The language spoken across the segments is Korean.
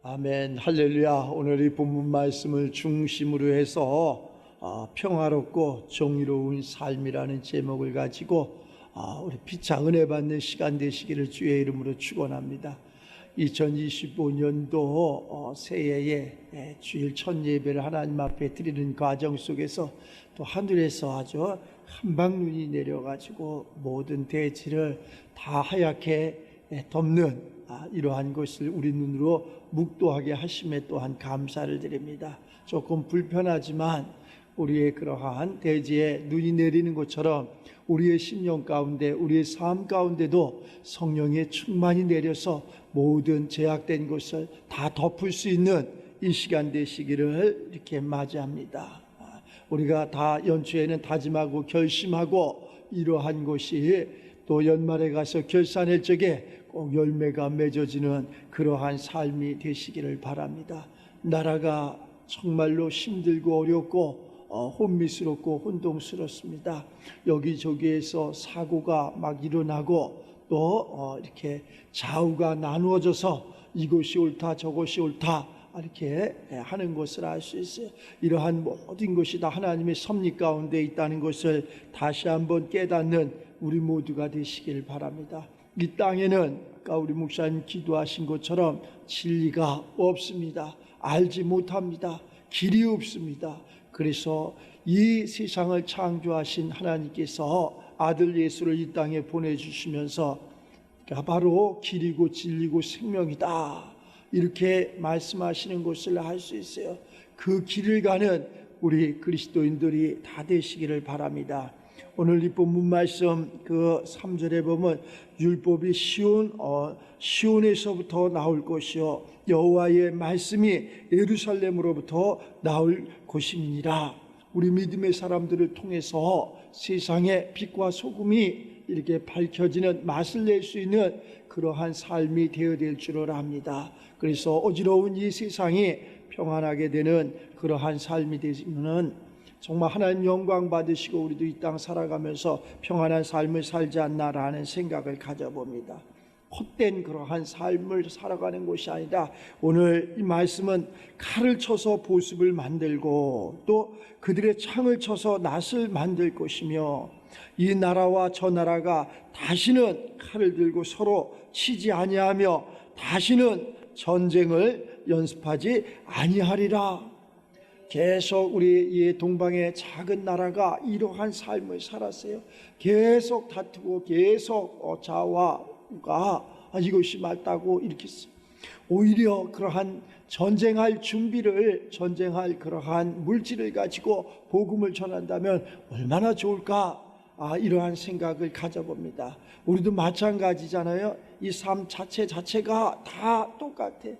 아멘, 할렐루야. 오늘 이 본문 말씀을 중심으로 해서 평화롭고 정의로운 삶이라는 제목을 가지고 우리 피차 은혜 받는 시간 되시기를 주의 이름으로 축원합니다. 2025년도 새해에 주일 첫 예배를 하나님 앞에 드리는 과정 속에서 또 하늘에서 아주 한방눈이 내려가지고 모든 대지를 다 하얗게 덮는 이러한 것을 우리 눈으로 묵도하게 하심에 또한 감사를 드립니다. 조금 불편하지만 우리의 그러한 대지에 눈이 내리는 것처럼 우리의 심령 가운데, 우리의 삶 가운데도 성령의 충만이 내려서 모든 제약된 것을 다 덮을 수 있는 이 시간 되시기를 이렇게 맞이합니다. 우리가 다 연초에는 다짐하고 결심하고 이러한 것이 또 연말에 가서 결산할 적에 꼭 열매가 맺어지는 그러한 삶이 되시기를 바랍니다. 나라가 정말로 힘들고 어렵고 혼미스럽고 혼동스럽습니다. 여기저기에서 사고가 막 일어나고 또 이렇게 좌우가 나누어져서 이것이 옳다 저것이 옳다 이렇게 하는 것을 알 수 있어요. 이러한 모든 것이 다 하나님의 섭리 가운데 있다는 것을 다시 한번 깨닫는 우리 모두가 되시길 바랍니다. 이 땅에는 아까 우리 목사님 기도하신 것처럼 진리가 없습니다. 알지 못합니다. 길이 없습니다. 그래서 이 세상을 창조하신 하나님께서 아들 예수를 이 땅에 보내주시면서 바로 길이고 진리고 생명이다 이렇게 말씀하시는 것을 알 수 있어요. 그 길을 가는 우리 그리스도인들이 다 되시기를 바랍니다. 오늘 이 본문 말씀 그 3절에 보면 율법이 시온에서부터 나올 것이요 여호와의 말씀이 예루살렘으로부터 나올 것임이니라. 우리 믿음의 사람들을 통해서 세상의 빛과 소금이 이렇게 밝혀지는 맛을 낼 수 있는 그러한 삶이 되어야 될 줄을 압니다. 그래서 어지러운 이 세상이 평안하게 되는 그러한 삶이 되시면은 정말 하나님 영광 받으시고 우리도 이 땅 살아가면서 평안한 삶을 살지 않나라는 생각을 가져봅니다. 헛된 그러한 삶을 살아가는 것이 아니라 오늘 이 말씀은 칼을 쳐서 보습을 만들고 또 그들의 창을 쳐서 낫을 만들 것이며 이 나라와 저 나라가 다시는 칼을 들고 서로 치지 아니하며 다시는 전쟁을 연습하지 아니하리라. 계속 우리 이 동방의 작은 나라가 이러한 삶을 살았어요. 계속 다투고 계속 좌와가 이것이 맞다고 이렇게 오히려 그러한 전쟁할 그러한 물질을 가지고 복음을 전한다면 얼마나 좋을까 이러한 생각을 가져봅니다. 우리도 마찬가지잖아요. 이 삶 자체가 다 똑같아.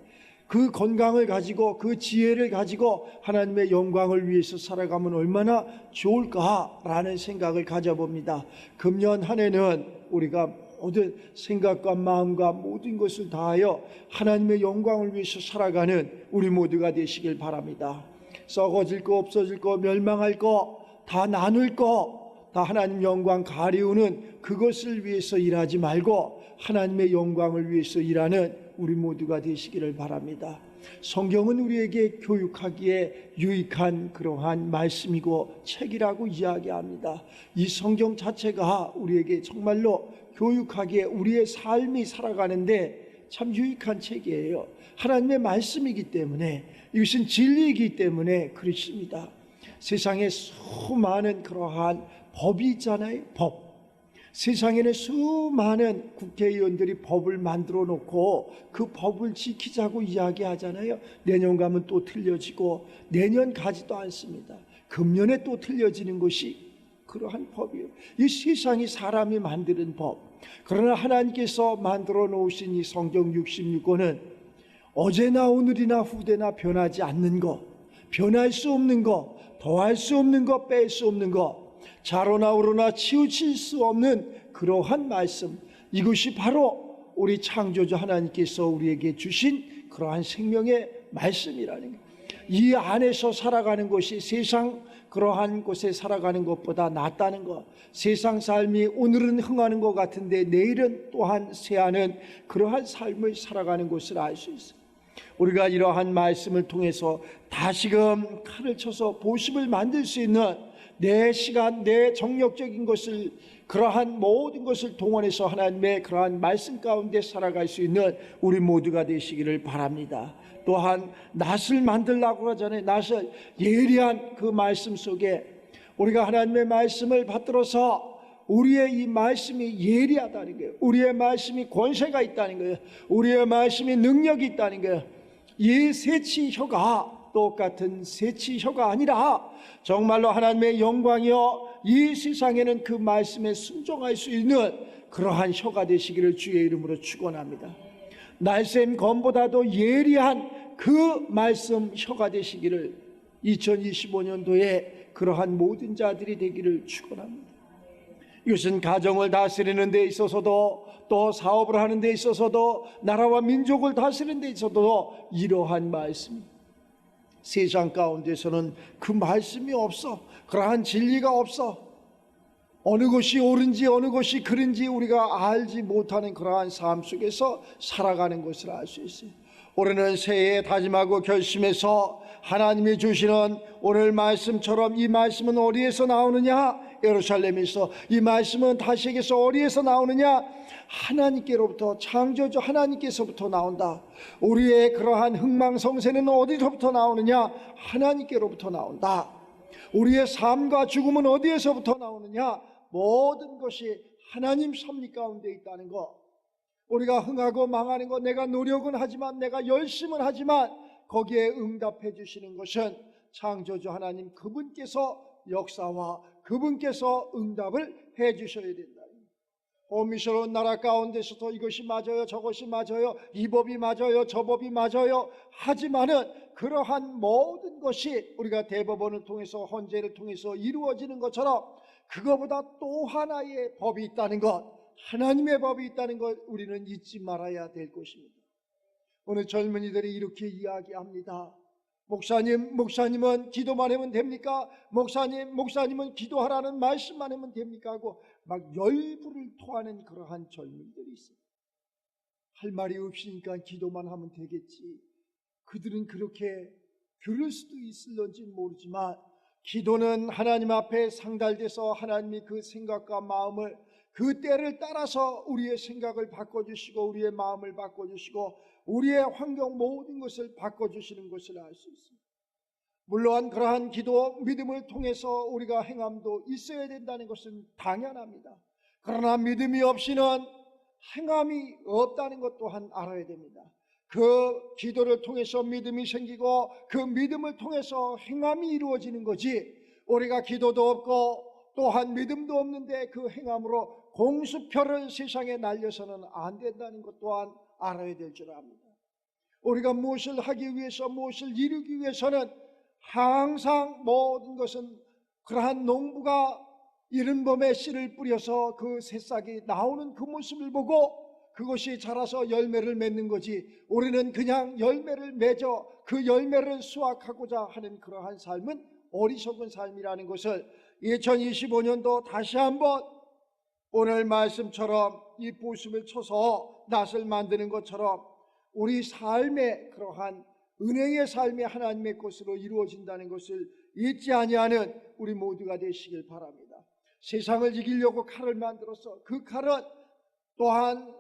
그 건강을 가지고 그 지혜를 가지고 하나님의 영광을 위해서 살아가면 얼마나 좋을까라는 생각을 가져봅니다. 금년 한 해는 우리가 모든 생각과 마음과 모든 것을 다하여 하나님의 영광을 위해서 살아가는 우리 모두가 되시길 바랍니다. 썩어질 거 없어질 거 멸망할 거 다 나눌 거 다 하나님 영광 가리우는 그것을 위해서 일하지 말고 하나님의 영광을 위해서 일하는 우리 모두가 되시기를 바랍니다. 성경은 우리에게 교육하기에 유익한 그러한 말씀이고 책이라고 이야기합니다. 이 성경 자체가 우리에게 정말로 교육하기에 우리의 삶이 살아가는데 참 유익한 책이에요. 하나님의 말씀이기 때문에 이것은 진리이기 때문에 그렇습니다. 세상에 수많은 그러한 법이 있잖아요. 법. 세상에는 수많은 국회의원들이 법을 만들어 놓고 그 법을 지키자고 이야기하잖아요. 내년 가면 또 틀려지고 내년 가지도 않습니다. 금년에 또 틀려지는 것이 그러한 법이에요. 이 세상이 사람이 만드는 법. 그러나 하나님께서 만들어 놓으신 이 성경 66권은 어제나 오늘이나 후대나 변하지 않는 것, 변할 수 없는 것, 더할 수 없는 것, 뺄 수 없는 것, 자로나 우로나 치우칠 수 없는 그러한 말씀, 이것이 바로 우리 창조주 하나님께서 우리에게 주신 그러한 생명의 말씀이라는 거예요. 이 안에서 살아가는 것이 세상 그러한 곳에 살아가는 것보다 낫다는 것, 세상 삶이 오늘은 흥하는 것 같은데 내일은 또한 쇠하는 그러한 삶을 살아가는 것을 알 수 있어요. 우리가 이러한 말씀을 통해서 다시금 칼을 쳐서 보습을 만들 수 있는 내 시간, 내 정력적인 것을, 그러한 모든 것을 동원해서 하나님의 그러한 말씀 가운데 살아갈 수 있는 우리 모두가 되시기를 바랍니다. 또한 낫을 만들라고 하잖아요. 낫을, 예리한 그 말씀 속에 우리가 하나님의 말씀을 받들어서 우리의 이 말씀이 예리하다는 거예요. 우리의 말씀이 권세가 있다는 거예요. 우리의 말씀이 능력이 있다는 거예요. 이 새치혀가 똑같은 새치혀가 아니라 정말로 하나님의 영광이여 이 세상에는 그 말씀에 순종할 수 있는 그러한 혀가 되시기를 주의 이름으로 축원합니다. 날쌘 검보다도 예리한 그 말씀 혀가 되시기를 2025년도에 그러한 모든 자들이 되기를 축원합니다. 이것은 가정을 다스리는 데 있어서도, 또 사업을 하는 데 있어서도, 나라와 민족을 다스리는 데 있어서도 이러한 말씀, 세상 가운데서는 그 말씀이 없어. 그러한 진리가 없어. 어느 것이 옳은지 어느 것이 그른지 우리가 알지 못하는 그러한 삶 속에서 살아가는 것을 알 수 있어요. 올해는 새해에 다짐하고 결심해서 하나님이 주시는 오늘 말씀처럼, 이 말씀은 어디에서 나오느냐? 예루살렘에서. 이 말씀은 다시에게서 어디에서 나오느냐? 하나님께로부터, 창조주 하나님께서부터 나온다. 우리의 그러한 흥망성쇠는 어디서부터 나오느냐? 하나님께로부터 나온다. 우리의 삶과 죽음은 어디에서부터 나오느냐? 모든 것이 하나님 섭리 가운데 있다는 것. 우리가 흥하고 망하는 것, 내가 노력은 하지만, 내가 열심은 하지만 거기에 응답해 주시는 것은 창조주 하나님, 그분께서 역사와 그분께서 응답을 해 주셔야 된다. 호미스러운 나라 가운데서도 이것이 맞아요, 저것이 맞아요, 이 법이 맞아요, 저 법이 맞아요 하지만은 그러한 모든 것이 우리가 대법원을 통해서, 헌재를 통해서 이루어지는 것처럼 그거보다 또 하나의 법이 있다는 것, 하나님의 법이 있다는 것 우리는 잊지 말아야 될 것입니다. 오늘 젊은이들이 이렇게 이야기합니다. 목사님은 기도만 하면 됩니까? 목사님은 기도하라는 말씀만 하면 됩니까? 하고 막 열불을 토하는 그러한 젊은이들이 있어요. 할 말이 없으니까 기도만 하면 되겠지. 그들은 그렇게 그럴 수도 있을런지 모르지만, 기도는 하나님 앞에 상달돼서 하나님이 그 생각과 마음을, 그 때를 따라서 우리의 생각을 바꿔주시고 우리의 마음을 바꿔주시고 우리의 환경 모든 것을 바꿔주시는 것을 알 수 있습니다. 물론 그러한 기도, 믿음을 통해서 우리가 행함도 있어야 된다는 것은 당연합니다. 그러나 믿음이 없이는 행함이 없다는 것 또한 알아야 됩니다. 그 기도를 통해서 믿음이 생기고 그 믿음을 통해서 행함이 이루어지는 거지, 우리가 기도도 없고 또한 믿음도 없는데 그 행함으로 공수표를 세상에 날려서는 안 된다는 것 또한 알아야 될 줄 압니다. 우리가 무엇을 하기 위해서, 무엇을 이루기 위해서는 항상 모든 것은 그러한 농부가 이른 봄에 씨를 뿌려서 그 새싹이 나오는 그 모습을 보고 그것이 자라서 열매를 맺는 거지, 우리는 그냥 열매를 맺어 그 열매를 수확하고자 하는 그러한 삶은 어리석은 삶이라는 것을 2025년도 다시 한번 오늘 말씀처럼 이 보습을 쳐서 낫을 만드는 것처럼 우리 삶의 그러한 은혜의 삶이 하나님의 것으로 이루어진다는 것을 잊지 아니하는 우리 모두가 되시길 바랍니다. 세상을 이기려고 칼을 만들어서 그 칼은 또한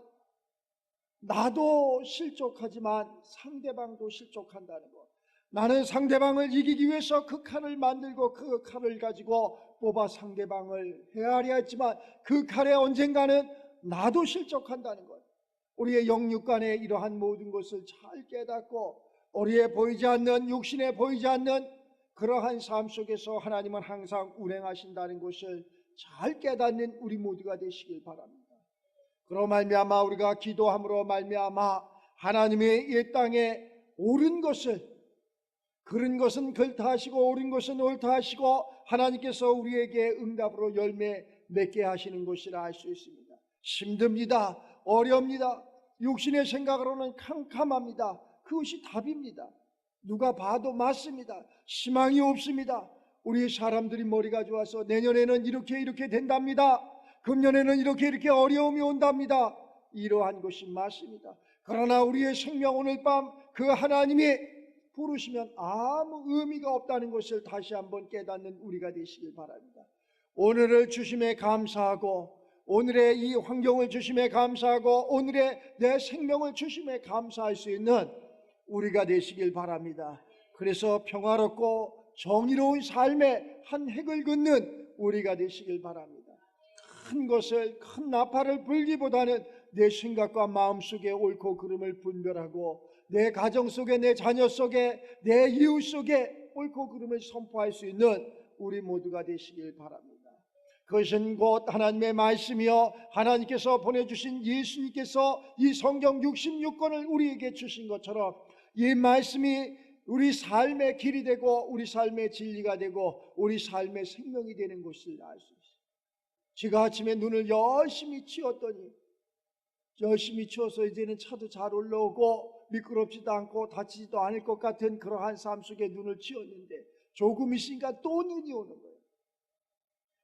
나도 실족하지만 상대방도 실족한다는 것. 나는 상대방을 이기기 위해서 그 칼을 만들고 그 칼을 가지고 뽑아 상대방을 해하려 했지만 그 칼에 언젠가는 나도 실족한다는 것. 우리의 영육간에 이러한 모든 것을 잘 깨닫고 우리의 보이지 않는, 육신에 보이지 않는 그러한 삶 속에서 하나님은 항상 운행하신다는 것을 잘 깨닫는 우리 모두가 되시길 바랍니다. 그로 말미암아 우리가 기도함으로 말미암아 하나님의 이 땅에 옳은 것을, 그른 것은 그렇다 하시고 옳은 것은 옳다 하시고 하나님께서 우리에게 응답으로 열매 맺게 하시는 것이라 알 수 있습니다. 힘듭니다. 어렵니다. 육신의 생각으로는 캄캄합니다. 그것이 답입니다. 누가 봐도 맞습니다. 희망이 없습니다. 우리 사람들이 머리가 좋아서 내년에는 이렇게 된답니다. 금년에는 이렇게 어려움이 온답니다. 이러한 것이 맞습니다. 그러나 우리의 생명 오늘 밤 그 하나님이 부르시면 아무 의미가 없다는 것을 다시 한번 깨닫는 우리가 되시길 바랍니다. 오늘을 주심에 감사하고 오늘의 이 환경을 주심에 감사하고 오늘의 내 생명을 주심에 감사할 수 있는 우리가 되시길 바랍니다. 그래서 평화롭고 정의로운 삶의 한 획을 긋는 우리가 되시길 바랍니다. 큰 나팔을 불기보다는 내 생각과 마음 속에 옳고 그름을 분별하고 내 가정 속에 내 자녀 속에 내 이웃 속에 옳고 그름을 선포할 수 있는 우리 모두가 되시길 바랍니다. 그것은 곧 하나님의 말씀이요 하나님께서 보내주신 예수님께서 이 성경 66권을 우리에게 주신 것처럼 이 말씀이 우리 삶의 길이 되고 우리 삶의 진리가 되고 우리 삶의 생명이 되는 것을 알 수 있습니다. 제가 아침에 눈을 열심히 치웠더니 열심히 치워서 이제는 차도 잘 올라오고 미끄럽지도 않고 다치지도 않을 것 같은 그러한 삶 속에 눈을 치웠는데 조금 있으니까 또 눈이 오는 거예요.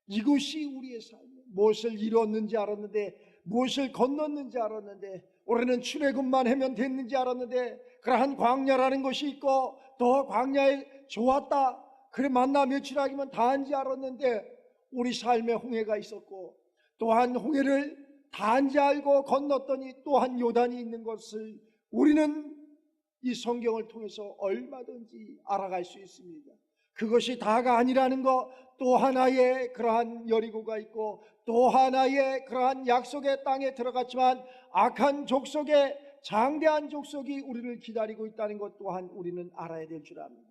이것이 우리의 삶이에요. 무엇을 이뤘는지 알았는데 무엇을 건넜는지 알았는데 올해는 출애굽만 하면 됐는지 알았는데 그러한 광야라는 것이 있고 또 광야에 좋았다 그래 만나 며칠 하기면 다한지 알았는데 우리 삶에 홍해가 있었고 또한 홍해를 다한지 알고 건넜더니 또한 요단이 있는 것을 우리는 이 성경을 통해서 얼마든지 알아갈 수 있습니다. 그것이 다가 아니라는 것, 또 하나의 그러한 여리고가 있고 또 하나의 그러한 약속의 땅에 들어갔지만 악한 족속의 장대한 족속이 우리를 기다리고 있다는 것 또한 우리는 알아야 될 줄 압니다.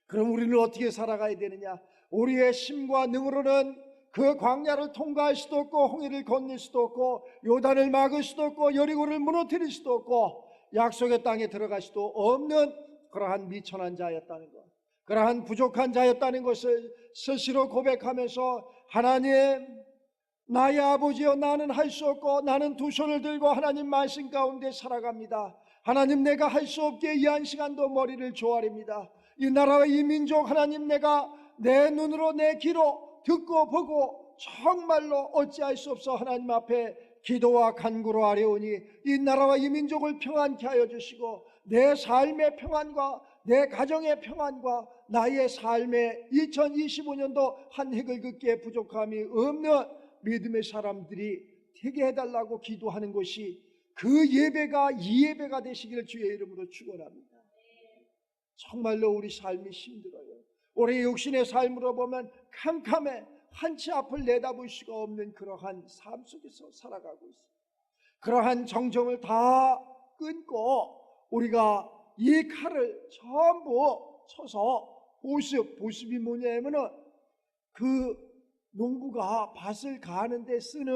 그럼 우리는 어떻게 살아가야 되느냐? 우리의 힘과 능으로는 그 광야를 통과할 수도 없고 홍해를 건널 수도 없고 요단을 막을 수도 없고 여리고를 무너뜨릴 수도 없고 약속의 땅에 들어갈 수도 없는 그러한 미천한 자였다는 것, 그러한 부족한 자였다는 것을 스스로 고백하면서 하나님 나의 아버지여 나는 할 수 없고 나는 두 손을 들고 하나님 말씀 가운데 살아갑니다. 하나님 내가 할 수 없기에 이 한 시간도 머리를 조아립니다. 이 나라와 이 민족 하나님 내가 내 눈으로 내 귀로 듣고 보고 정말로 어찌할 수 없어 하나님 앞에 기도와 간구로 아뢰오니 이 나라와 이 민족을 평안케 하여 주시고 내 삶의 평안과 내 가정의 평안과 나의 삶의 2025년도 한 획을 긋기에 부족함이 없는 믿음의 사람들이 되게 해달라고 기도하는 것이 그 예배가 이 예배가 되시기를 주의 이름으로 축원합니다. 정말로 우리 삶이 힘들어요. 우리 육신의 삶으로 보면 캄캄해 한치 앞을 내다볼 수가 없는 그러한 삶 속에서 살아가고 있습니다. 그러한 정정을 다 끊고 우리가 이 칼을 전부 쳐서 보습이 뭐냐면은 그 농부가 밭을 가는데 쓰는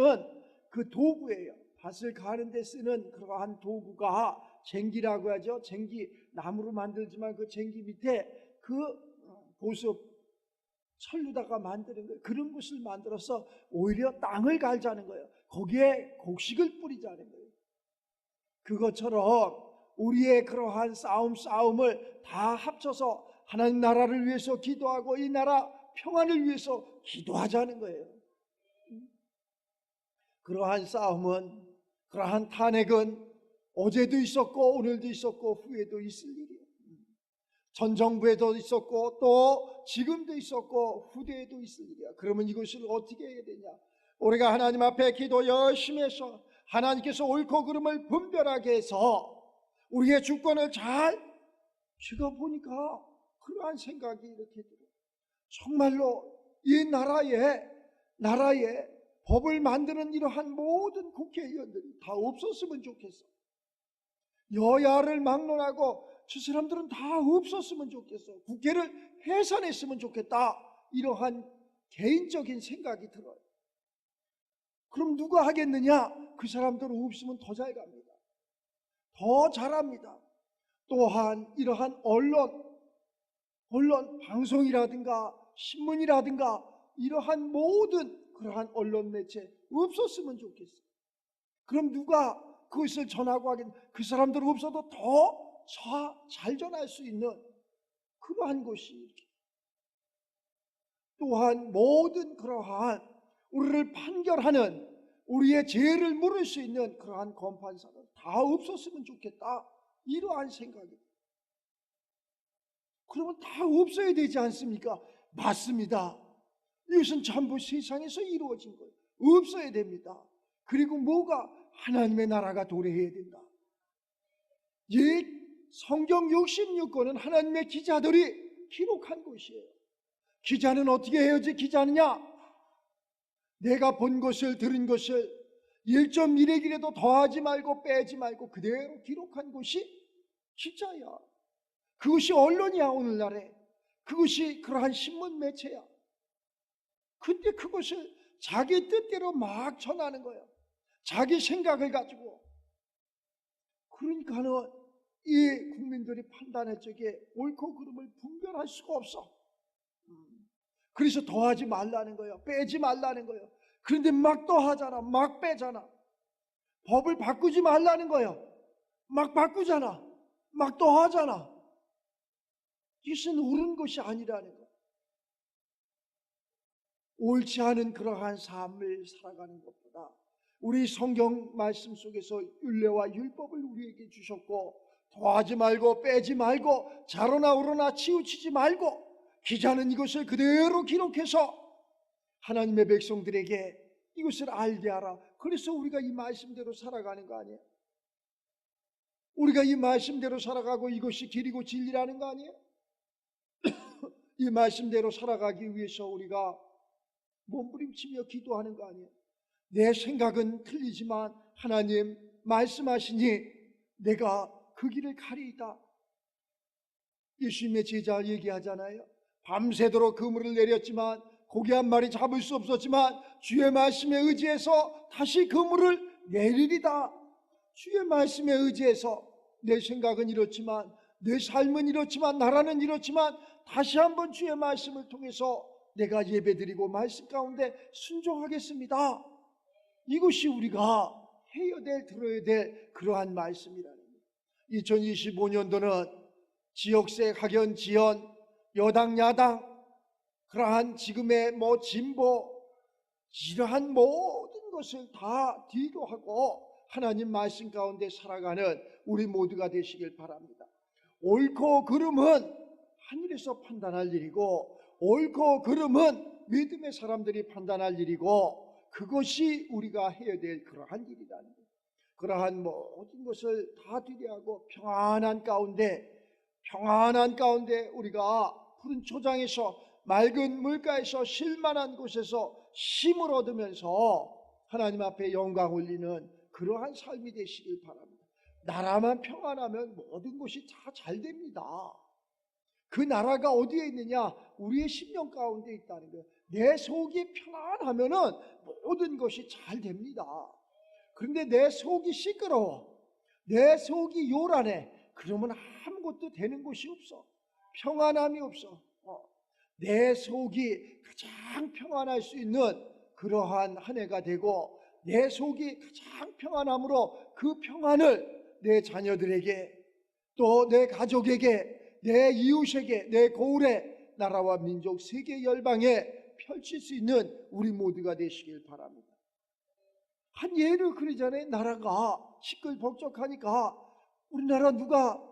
그 도구예요. 밭을 가는데 쓰는 그러한 도구가 쟁기라고 하죠. 쟁기 나무로 만들지만 그 쟁기 밑에 그 보습 철로다가 만드는 거예요. 그런 것을 만들어서 오히려 땅을 갈자는 거예요. 거기에 곡식을 뿌리자는 거예요. 그것처럼 우리의 그러한 싸움을 다 합쳐서 하나님 나라를 위해서 기도하고 이 나라 평안을 위해서 기도하자는 거예요. 그러한 싸움은, 그러한 탄핵은 어제도 있었고 오늘도 있었고 후에도 있을 일이에요. 전 정부에도 있었고 또 지금도 있었고 후대에도 있을 일이야. 그러면 이것을 어떻게 해야 되냐? 우리가 하나님 앞에 기도 열심히 해서 하나님께서 옳고 그름을 분별하게 해서 우리의 주권을 잘, 제가 보니까 그러한 생각이 이렇게 들어요. 정말로 이 나라에 법을 만드는 이러한 모든 국회의원들이 다 없었으면 좋겠어. 여야를 막론하고 저 사람들은 다 없었으면 좋겠어. 국회를 해산했으면 좋겠다. 이러한 개인적인 생각이 들어요. 그럼 누가 하겠느냐? 그 사람들은 없으면 더 잘 갑니다. 더 잘합니다. 또한 이러한 언론, 언론, 방송이라든가 신문이라든가 이러한 모든 그러한 언론 매체 없었으면 좋겠어요. 그럼 누가 그것을 전하고 하겠냐? 그 사람들 없어도 더 잘 전할 수 있는 그러한 곳이 이렇게. 또한 모든 그러한 우리를 판결하는, 우리의 죄를 물을 수 있는 그러한 검판사는 다 없었으면 좋겠다, 이러한 생각입니다. 그러면 다 없어야 되지 않습니까? 맞습니다. 이것은 전부 세상에서 이루어진 거예요. 없어야 됩니다. 그리고 뭐가? 하나님의 나라가 도래해야 된다. 성경 66권은 하나님의 기자들이 기록한 것이에요. 기자는 어떻게 해야지 기자느냐? 내가 본 것을, 들은 것을 1.1획이라도 더하지 말고 빼지 말고 그대로 기록한 것이 기자야. 그것이 언론이야. 오늘날에 그것이 그러한 신문 매체야. 근데 그것을 자기 뜻대로 막 전하는 거예요. 자기 생각을 가지고. 그러니까는 이 국민들이 판단할 적에 옳고 그름을 분별할 수가 없어. 그래서 더하지 말라는 거예요. 빼지 말라는 거예요. 그런데 막 더하잖아. 막 빼잖아. 법을 바꾸지 말라는 거예요. 막 바꾸잖아. 막 더하잖아. 이것은 옳은 것이 아니라는 거예요. 옳지 않은 그러한 삶을 살아가는 것보다 우리 성경 말씀 속에서 율례와 율법을 우리에게 주셨고, 더하지 말고 빼지 말고 자로나 우로나 치우치지 말고, 기자는 이것을 그대로 기록해서 하나님의 백성들에게 이것을 알게 하라. 그래서 우리가 이 말씀대로 살아가는 거 아니에요? 우리가 이 말씀대로 살아가고 이것이 길이고 진리라는 거 아니에요? 이 말씀대로 살아가기 위해서 우리가 몸부림치며 기도하는 거 아니에요? 내 생각은 틀리지만 하나님 말씀하시니 내가 그 길을 가리이다. 예수님의 제자 얘기하잖아요. 밤새도록 그물을 내렸지만 고기 한 마리 잡을 수 없었지만 주의 말씀에 의지해서 다시 그물을 내리리다. 주의 말씀에 의지해서 내 생각은 이렇지만, 내 삶은 이렇지만, 나라는 이렇지만 다시 한번 주의 말씀을 통해서 내가 예배드리고 말씀 가운데 순종하겠습니다. 이것이 우리가 해야 될, 들어야 될 그러한 말씀이라는 거예요. 2025년도는 지역색, 학연, 지연, 여당, 야당, 그러한 지금의 진보, 이러한 모든 것을 다 뒤로 하고 하나님 말씀 가운데 살아가는 우리 모두가 되시길 바랍니다. 옳고 그름은 하늘에서 판단할 일이고, 옳고 그름은 믿음의 사람들이 판단할 일이고, 그것이 우리가 해야 될 그러한 일이라는 거예요. 그러한 모든 것을 다 뒤로하고 평안한 가운데 우리가 푸른 초장에서, 맑은 물가에서, 쉴만한 곳에서 쉼을 얻으면서 하나님 앞에 영광 올리는 그러한 삶이 되시길 바랍니다. 나라만 평안하면 모든 것이 다 잘 됩니다. 그 나라가 어디에 있느냐? 우리의 심령 가운데 있다는 거예요. 내 속이 편안하면은 모든 것이 잘 됩니다. 그런데 내 속이 시끄러워, 내 속이 요란해, 그러면 아무것도 되는 것이 없어. 평안함이 없어. 내 속이 가장 평안할 수 있는 그러한 한 해가 되고, 내 속이 가장 평안함으로 그 평안을 내 자녀들에게, 또 내 가족에게, 내 이웃에게, 내 고을에, 나라와 민족, 세계 열방에 펼칠 수 있는 우리 모두가 되시길 바랍니다. 한 예를 그러잖아요. 나라가 시끌벅적하니까 우리나라 누가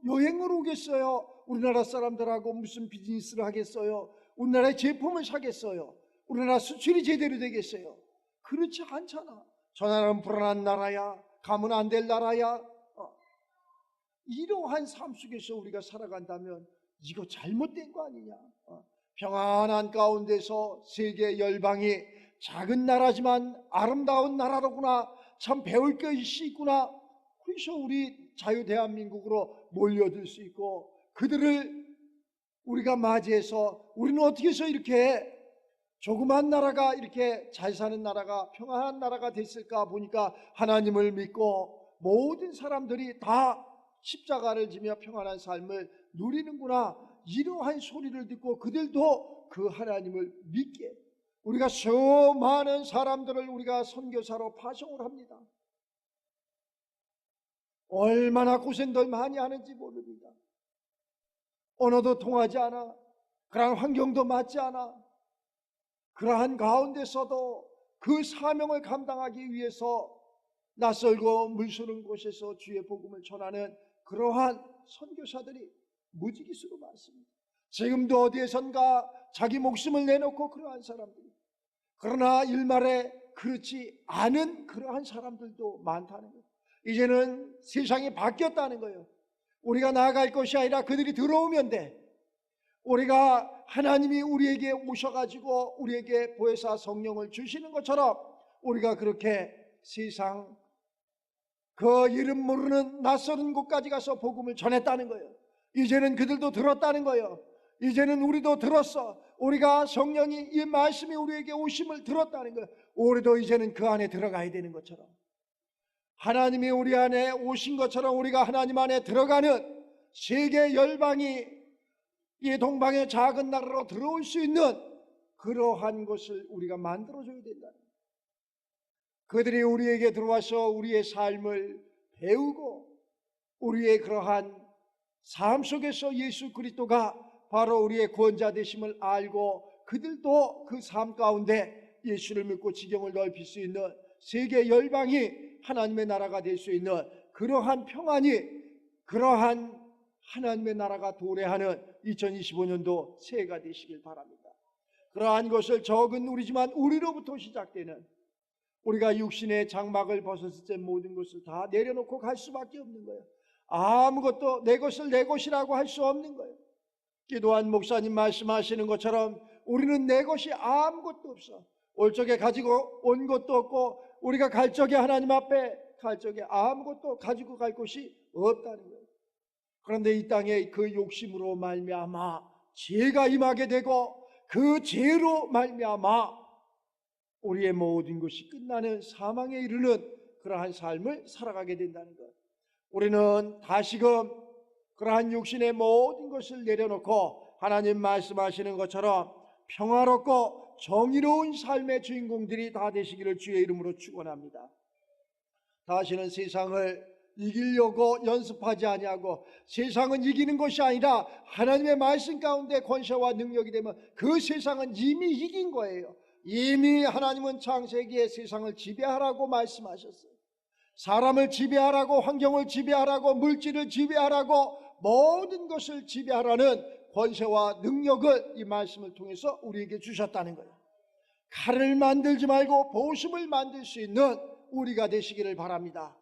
여행을 오겠어요? 우리나라 사람들하고 무슨 비즈니스를 하겠어요? 우리나라의 제품을 사겠어요? 우리나라 수출이 제대로 되겠어요? 그렇지 않잖아. 저 나라는 불안한 나라야, 가면 안 될 나라야. 이러한 삶 속에서 우리가 살아간다면 이거 잘못된 거 아니냐? 평안한 가운데서 세계 열방이 작은 나라지만 아름다운 나라로구나, 참 배울 것이 있구나, 그래서 우리 자유 대한민국으로 몰려들 수 있고, 그들을 우리가 맞이해서 우리는 어떻게 해서 이렇게 조그만 나라가 이렇게 잘 사는 나라가, 평안한 나라가 됐을까 보니까 하나님을 믿고 모든 사람들이 다 십자가를 지며 평안한 삶을 누리는구나, 이러한 소리를 듣고 그들도 그 하나님을 믿게, 우리가 수많은 사람들을 우리가 선교사로 파송을 합니다. 얼마나 고생들 많이 하는지 모릅니다. 언어도 통하지 않아, 그러한 환경도 맞지 않아, 그러한 가운데서도 그 사명을 감당하기 위해서 낯설고 물서는 곳에서 주의 복음을 전하는 그러한 선교사들이 무지기수로 많습니다. 지금도 어디에선가 자기 목숨을 내놓고 그러한 사람들이, 그러나 일말에 그렇지 않은 그러한 사람들도 많다는 거예요. 이제는 세상이 바뀌었다는 거예요. 우리가 나아갈 것이 아니라 그들이 들어오면 돼. 우리가 하나님이 우리에게 오셔가지고 우리에게 보혜사 성령을 주시는 것처럼 우리가 그렇게 세상 그 이름 모르는 낯설은 곳까지 가서 복음을 전했다는 거예요. 이제는 그들도 들었다는 거예요. 이제는 우리도 들었어. 우리가 성령이 이 말씀이 우리에게 오심을 들었다는 거예요. 우리도 이제는 그 안에 들어가야 되는 것처럼, 하나님이 우리 안에 오신 것처럼 우리가 하나님 안에 들어가는 세계 열방이 이 동방의 작은 나라로 들어올 수 있는 그러한 것을 우리가 만들어줘야 된다는 거예요. 그들이 우리에게 들어와서 우리의 삶을 배우고 우리의 그러한 삶 속에서 예수 그리스도가 바로 우리의 구원자 되심을 알고 그들도 그 삶 가운데 예수를 믿고 지경을 넓힐 수 있는 세계 열방이 하나님의 나라가 될 수 있는 그러한 평안이, 그러한 하나님의 나라가 도래하는 2025년도 새해가 되시길 바랍니다. 그러한 것을 적은 우리지만 우리로부터 시작되는, 우리가 육신의 장막을 벗었을 때 모든 것을 다 내려놓고 갈 수밖에 없는 거예요. 아무것도 내 것을 내 것이라고 할 수 없는 거예요. 기도한 목사님 말씀하시는 것처럼 우리는 내 것이 아무것도 없어. 올 적에 가지고 온 것도 없고 우리가 갈 적에 하나님 앞에 갈 적에 아무것도 가지고 갈 곳이 없다는 거예요. 그런데 이 땅에 그 욕심으로 말미암아 죄가 임하게 되고 그 죄로 말미암아 우리의 모든 것이 끝나는 사망에 이르는 그러한 삶을 살아가게 된다는 것. 우리는 다시금 그러한 육신의 모든 것을 내려놓고 하나님 말씀하시는 것처럼 평화롭고 정의로운 삶의 주인공들이 다 되시기를 주의 이름으로 축원합니다. 다시는 세상을 이기려고 연습하지 아니하고, 세상은 이기는 것이 아니라 하나님의 말씀 가운데 권세와 능력이 되면 그 세상은 이미 이긴 거예요. 이미 하나님은 창세기에 세상을 지배하라고 말씀하셨어요. 사람을 지배하라고, 환경을 지배하라고, 물질을 지배하라고, 모든 것을 지배하라는 권세와 능력을 이 말씀을 통해서 우리에게 주셨다는 거예요. 칼을 만들지 말고 보습을 만들 수 있는 우리가 되시기를 바랍니다.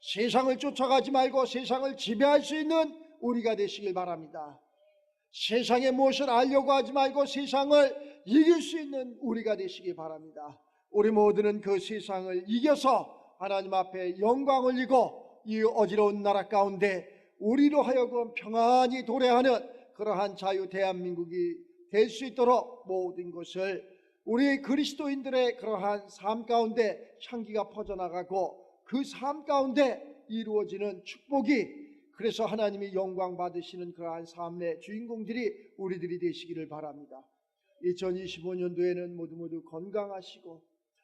세상을 쫓아가지 말고 세상을 지배할 수 있는 우리가 되시길 바랍니다. 세상에 무엇을 알려고 하지 말고 세상을 이길 수 있는 우리가 되시기 바랍니다. 우리 모두는 그 세상을 이겨서 하나님 앞에 영광 올리고 이 어지러운 나라 가운데 우리로 하여금 평안히 도래하는 그러한 자유 대한민국이 될 수 있도록 모든 것을 우리 그리스도인들의 그러한 삶 가운데 향기가 퍼져나가고 그 삶 가운데 이루어지는 축복이, 그래서 하나님이 영광 받으시는 그러한 삶의 주인공들이 우리들이 되시기를 바랍니다. 2025년도에는 모두 건강하시고,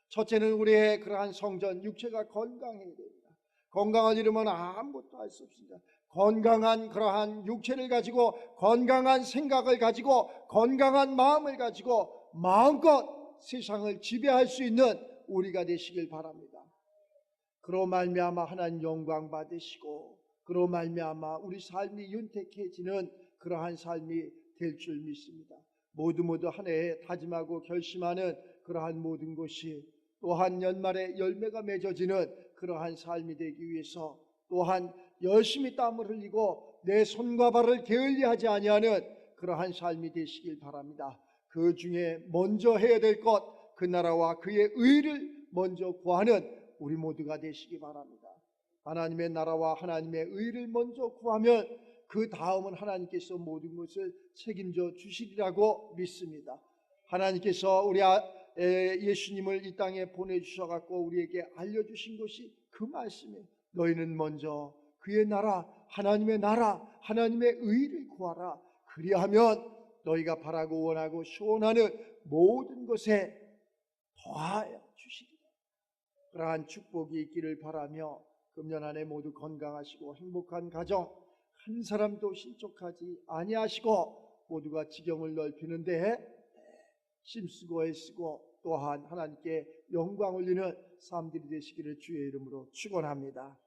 첫째는 우리의 그러한 성전 육체가 건강해야 됩니다. 건강을 잃으면 아무것도 할 수 없습니다. 건강한 그러한 육체를 가지고 건강한 생각을 가지고 건강한 마음을 가지고 마음껏 세상을 지배할 수 있는 우리가 되시길 바랍니다. 그로 말미암아 하나님 영광 받으시고, 그로 말미암아 우리 삶이 윤택해지는 그러한 삶이 될 줄 믿습니다. 모두 한 해에 다짐하고 결심하는 그러한 모든 것이 또한 연말에 열매가 맺어지는 그러한 삶이 되기 위해서 또한 열심히 땀을 흘리고 내 손과 발을 게을리하지 아니하는 그러한 삶이 되시길 바랍니다. 그 중에 먼저 해야 될 것, 그 나라와 그의 의를 먼저 구하는 우리 모두가 되시기 바랍니다. 하나님의 나라와 하나님의 의를 먼저 구하면 그 다음은 하나님께서 모든 것을 책임져 주시리라고 믿습니다. 하나님께서 우리 예수님을 이 땅에 보내주셔갖고 우리에게 알려주신 것이 그 말씀이에요. 너희는 먼저 그의 나라, 하나님의 의를 구하라. 그리하면 너희가 바라고 원하고 소원하는 모든 것에 더하여 주시리라. 그러한 축복이 있기를 바라며 금년 한 해 모두 건강하시고 행복한 가정, 한 사람도 신족하지 아니하시고 모두가 지경을 넓히는데 힘쓰고 애쓰고 또한 하나님께 영광 올리는 삶들이 되시기를 주의 이름으로 축원합니다.